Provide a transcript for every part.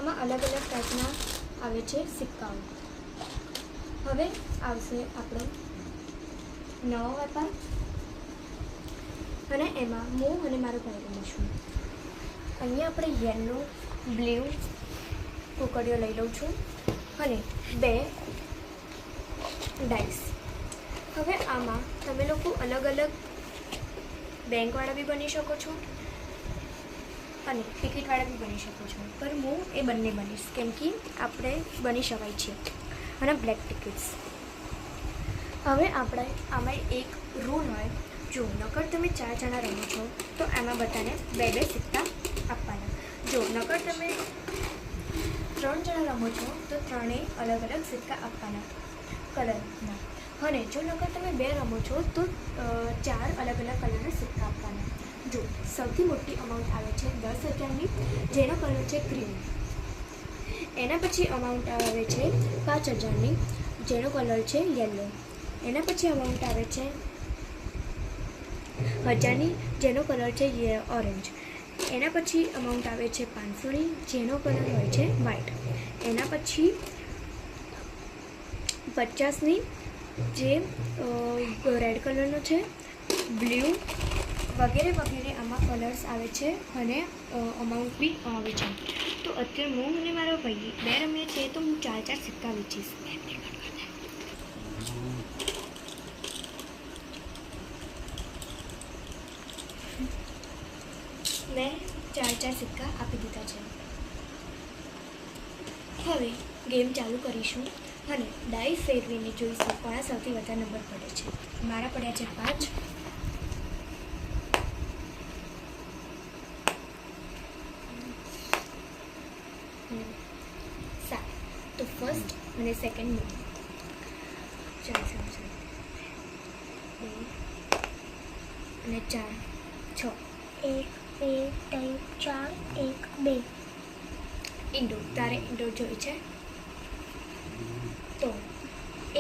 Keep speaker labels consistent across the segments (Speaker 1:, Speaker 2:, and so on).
Speaker 1: આમાં અલગ અલગ ટાઈપના આવે છે સિક્કાઓ. હવે આવશે આપણો નવો વેપાર અને એમાં હું અને મારો ભાઈ રમીશું. અહીંયા આપણે યેલો બ્લુ કુકડીઓ લઈ લઉં છું અને 2 ડાઈસ. હવે આમાં તમે લોકો અલગ અલગ બેંકવાળા બી બની શકો છો અને ટિકિટવાળા બી બની શકો છો, પણ હું એ બંને બનીશ કેમ કે આપણે બની શકાય છે. અને બ્લેક ટિકિટ્સ. હવે આપણે આમાં એક રૂલ હોય, જો નકર તમે 4 જણા રમો છો તો એમાં બધાને 2 સિક્કા આપવાના. જો નકર તમે 3 જણા રમો છો તો 3 અલગ અલગ સિક્કા આપવાના કલરના. અને જો નકર તમે 2 રમો છો તો 4 અલગ અલગ કલરના સિક્કા આપવાના. જો સૌથી મોટી અમાઉન્ટ આવે છે 10,000ની, જેનો કલર છે ગ્રીન. એના પછી અમાઉન્ટ આવે છે 5,000ની, જેનો કલર છે યલો. એના પછી અમાઉન્ટ આવે છે 1,000ની, જેનો કલર છે ઓરેન્જ. એના પછી અમાઉન્ટ આવે છે 500ની, જેનો કલર હોય છે વ્હાઇટ. એના પછી 50ની, જે રેડ કલરનો છે, બ્લુ વગેરે વગેરે આમાં કલર્સ આવે છે અને અમાઉન્ટ બી આવે છે. તો અત્યારે હું અને મારો ભાઈ 2 રમીએ છીએ તો હું 4 સિક્કા વેચીશ. મેં 4 સિક્કા આપી દીધા છે. હવે ગેમ ચાલુ કરીશું અને ડાઈ ફેરવીને જોઈશું કોના સૌથી વધારે નંબર પડે છે. મારા પડ્યા છે 5. તો ફર્સ્ટ અને સેકન્ડ હું. 4 અને 4 6. 1 2 3 4 1 2. ઇન્ડોર. તારે ઇન્ડોર જોઈ છે તો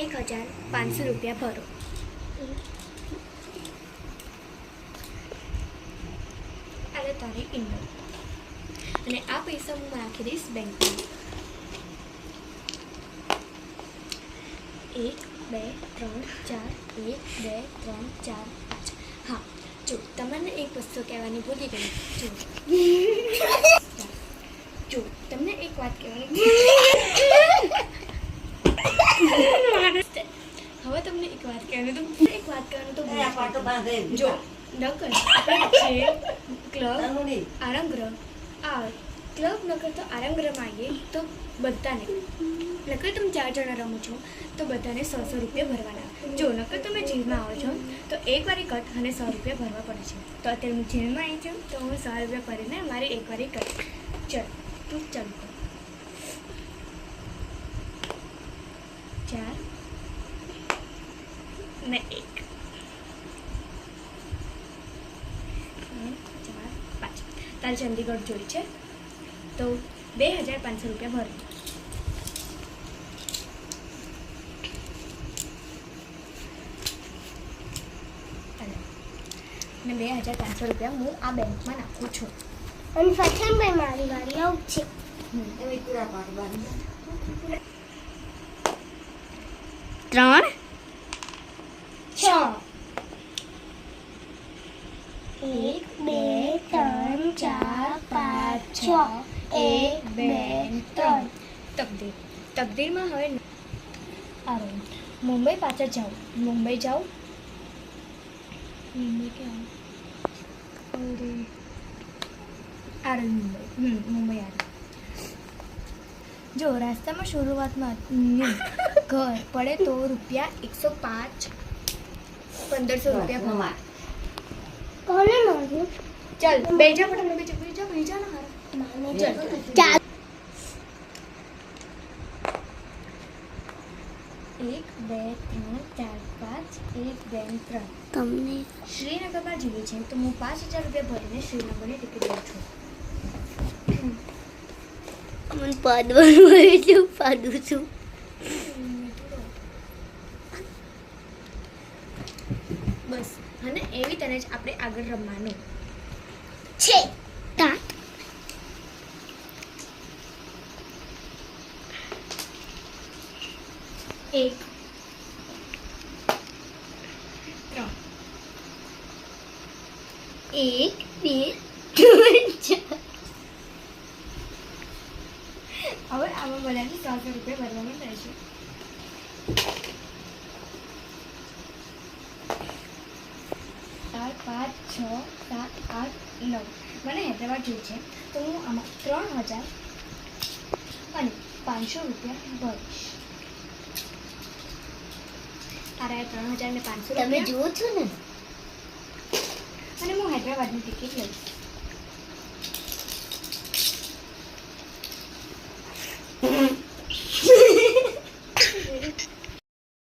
Speaker 1: 1,500 રૂપિયા ભરો. અને તારે ઇન્ડોર. અને આ પૈસા હું નાખી દઈશ બેંકમાં. 1 2 3 4 1 2 3 4 5. હા, જો તમને એક વસ્તુ કહેવાની ભૂલી ગઈ. જો તમને એક વાત કહેવાની હવે તમને એક વાત કહેવાનું તો જો નકર આપણે જે ક્લબ આરામગૃહ ક્લબ નકર તો આરામગૃહમાં આવીએ તો બધાને નકર તમે 4 જણા રમો છો તો બધાને 100 રૂપિયા ભરવાના. જો નકર તમે જેલમાં આવો છો તો એકવારી કટ અને 100 રૂપિયા ભરવા પડે છે. તો અત્યારે હું જેલમાં આવી છું તો હું 100 રૂપિયા ભરીને મારી એકવારી કટ. ચાલ તું ચાલુ કર. 4 ને 1 4 5. તારે ચંદીગઢ જોઈ છે તો 2,500 રૂપિયા ભરે. અને 2,500 રૂપિયા હું આ બેંકમાં નાખું છું.
Speaker 2: અને સચિનભાઈ મારી વારી આવું છે.
Speaker 1: 3 6.
Speaker 2: 1 2 3 4 5 6 1 2 3.
Speaker 1: તકદીરમાં હવે આવે મુંબઈ પાછળ જાઉં. મુંબઈ જાઉં. મુંબઈ ક્યાં આવે મુંબઈ આવે. જો રસ્તામાં શરૂઆતમાં ઘર પડે તો રૂપિયા 105 1,500 રૂપિયા ભરવા.
Speaker 2: કોને માર્યું?
Speaker 1: ચાલ બેજા ફટાફટ બેજા ના હારા.
Speaker 2: ચાલ
Speaker 1: 1 2 3 4 5 1 2 3.
Speaker 2: તમને
Speaker 1: શ્રીનગરમાં જઈએ છે તો હું 5,000 રૂપિયા ભરીને શ્રીનગરની ટિકિટ લઉં છું.
Speaker 2: મને પાડવાનું પાડું છું.
Speaker 1: બસ અને એવી તને જ આપણે આગળ રમવાનું
Speaker 2: છે.
Speaker 1: 1 3
Speaker 2: 1 2 3 4
Speaker 1: હવે આમાં બધાથી 100 રૂપિયા ભરવાનું રહેશે. 4 5 6 7 8 9 મને હૈદરાબાદ જવું છે તો હું આમાં 3000 અને 500 રૂપિયા ભરીશ. તારા 3000 ને 500
Speaker 2: તમે
Speaker 1: રૂપિયા
Speaker 2: જુઓ છો ને
Speaker 1: અને હું હૈદરાબાદની ટિકિટ લઈશ.